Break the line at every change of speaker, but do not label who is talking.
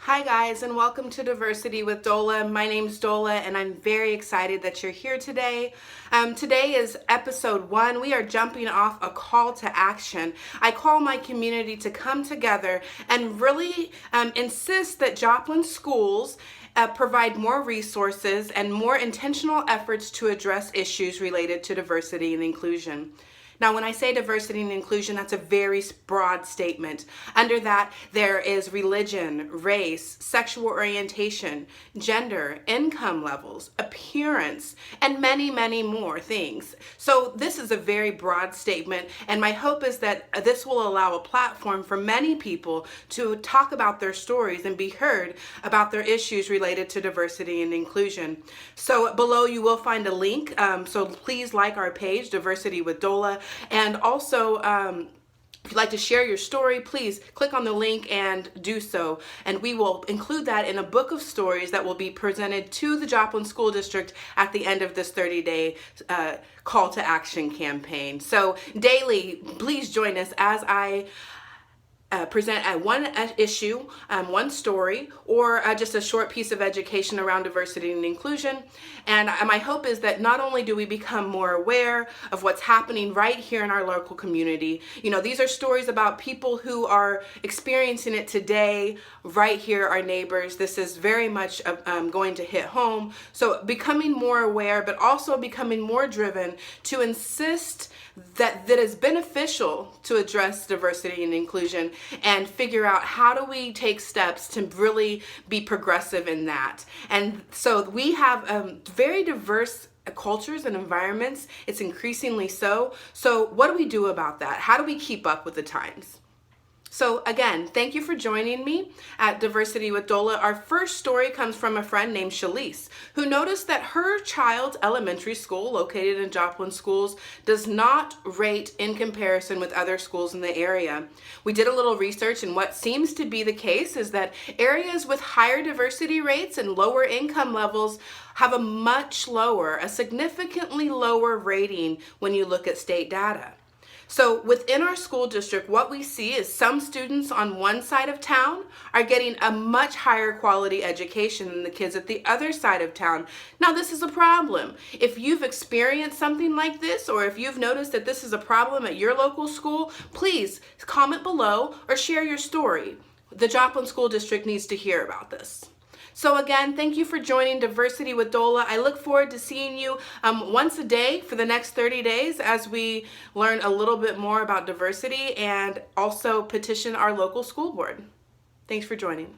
Hi guys, and welcome to Diversity with Dola. My name's Dola and I'm very excited that you're here today. Today is episode 1. We are jumping off a call to action. I call my community to come together and really insist that Joplin schools provide more resources and more intentional efforts to address issues related to diversity and inclusion. Now, when I say diversity and inclusion, that's a very broad statement. Under that, there is religion, race, sexual orientation, gender, income levels, appearance, and many, many more things. So this is a very broad statement, and my hope is that this will allow a platform for many people to talk about their stories and be heard about their issues related to diversity and inclusion. So below you will find a link, so please like our page, Diversity with Dola. And also, if you'd like to share your story, please click on the link and do so. And we will include that in a book of stories that will be presented to the Joplin School District at the end of this 30-day call to action campaign. So daily, please join us as I present one issue, one story, or just a short piece of education around diversity and inclusion. And my hope is that not only do we become more aware of what's happening right here in our local community, you know, these are stories about people who are experiencing it today, right here, our neighbors. This is very much going to hit home. So becoming more aware, but also becoming more driven to insist that is beneficial to address diversity and inclusion and figure out how do we take steps to really be progressive in that. And so we have very diverse cultures and environments. It's increasingly so. So what do we do about that? How do we keep up with the times? So again, thank you for joining me at Diversity with Dola. Our first story comes from a friend named Shalise, who noticed that her child's elementary school, located in Joplin Schools, does not rate in comparison with other schools in the area. We did a little research, and what seems to be the case is that areas with higher diversity rates and lower income levels have a significantly lower rating when you look at state data. So within our school district, what we see is some students on one side of town are getting a much higher quality education than the kids at the other side of town. Now, this is a problem. If you've experienced something like this, or if you've noticed that this is a problem at your local school, please comment below or share your story. The Joplin School District needs to hear about this. So again, thank you for joining Diversity with Dola. I look forward to seeing you once a day for the next 30 days as we learn a little bit more about diversity and also petition our local school board. Thanks for joining.